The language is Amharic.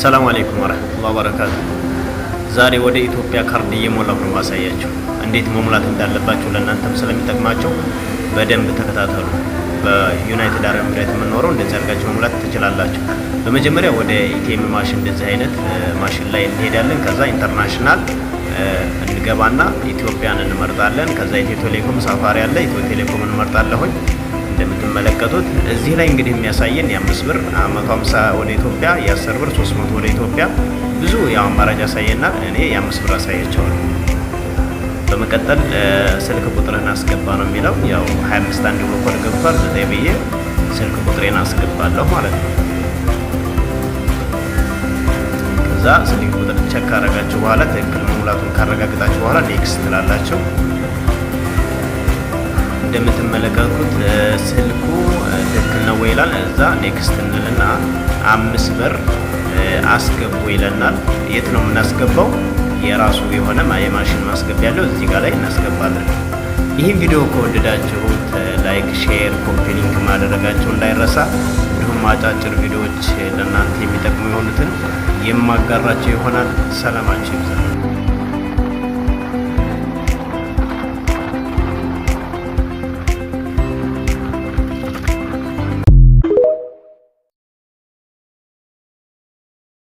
ሰላም አለይኩም ወራህመቱላሂ ወበረካቱ። ዛሬ ወደ ኢትዮጵያ ካርድ እየሞላሁ ነው ማሳያችሁ። እንዴት መሙላት እንዳለባችሁ ለእናንተም ስለሚጠቅማቸው በደንብ ተከታተሉ። በዩናይትድ አረብ ኤሚሬት የምንኖረው እንደዚህ አድርጋችሁ መሙላት ትችላላችሁ። በመጀመሪያ ወደ ኢቲኤም ማሽን እንደዚህ አይነት ማሽን ላይ እንሄዳለን። ከዛ ኢንተርናሽናል እንገባና ኢትዮጵያን እንመርጣለን። ከዛ ኢትዮ ቴሌኮም ሳፋሪ አለ፣ ኢትዮ ቴሌኮም እንመርጣለሁኝ። እንደምትመለከቱት እዚህ ላይ እንግዲህ የሚያሳየን የ5 ብር 150 ወደ ኢትዮጵያ፣ የ10 ብር 300 ወደ ኢትዮጵያ ብዙ ያው አማራጭ ያሳየናል። እኔ የ5 ብር አሳያቸዋለሁ። በመቀጠል ስልክ ቁጥርን አስገባ ነው የሚለው። ያው 25 አንድ ብሎ ኮድ ገብቷል። ዘጠኝ ብዬ ስልክ ቁጥሬን አስገባለሁ ማለት ነው። ከዛ ስልክ ቁጥር ቸክ ካረጋችሁ በኋላ ትክክል መሙላቱን ካረጋግጣችሁ በኋላ ኔክስት ትላላችሁ። እንደምትመለከቱት ስልኩ ትክክል ነው ይላል። እዛ ኔክስት እንልና 5 ብር አስገቡ ይለናል። የት ነው የምናስገባው? የራሱ የሆነ የማሽን ማስገቢያ ያለው እዚህ ጋር ላይ እናስገባለን። ይህን ቪዲዮ ከወደዳችሁት ላይክ፣ ሼር፣ ኮፒ ሊንክ ማድረጋችሁ እንዳይረሳ። እንዲሁም አጫጭር ቪዲዮዎች ለእናንተ የሚጠቅሙ የሆኑትን የማጋራቸው ይሆናል። ሰላማችሁ ይብዛ።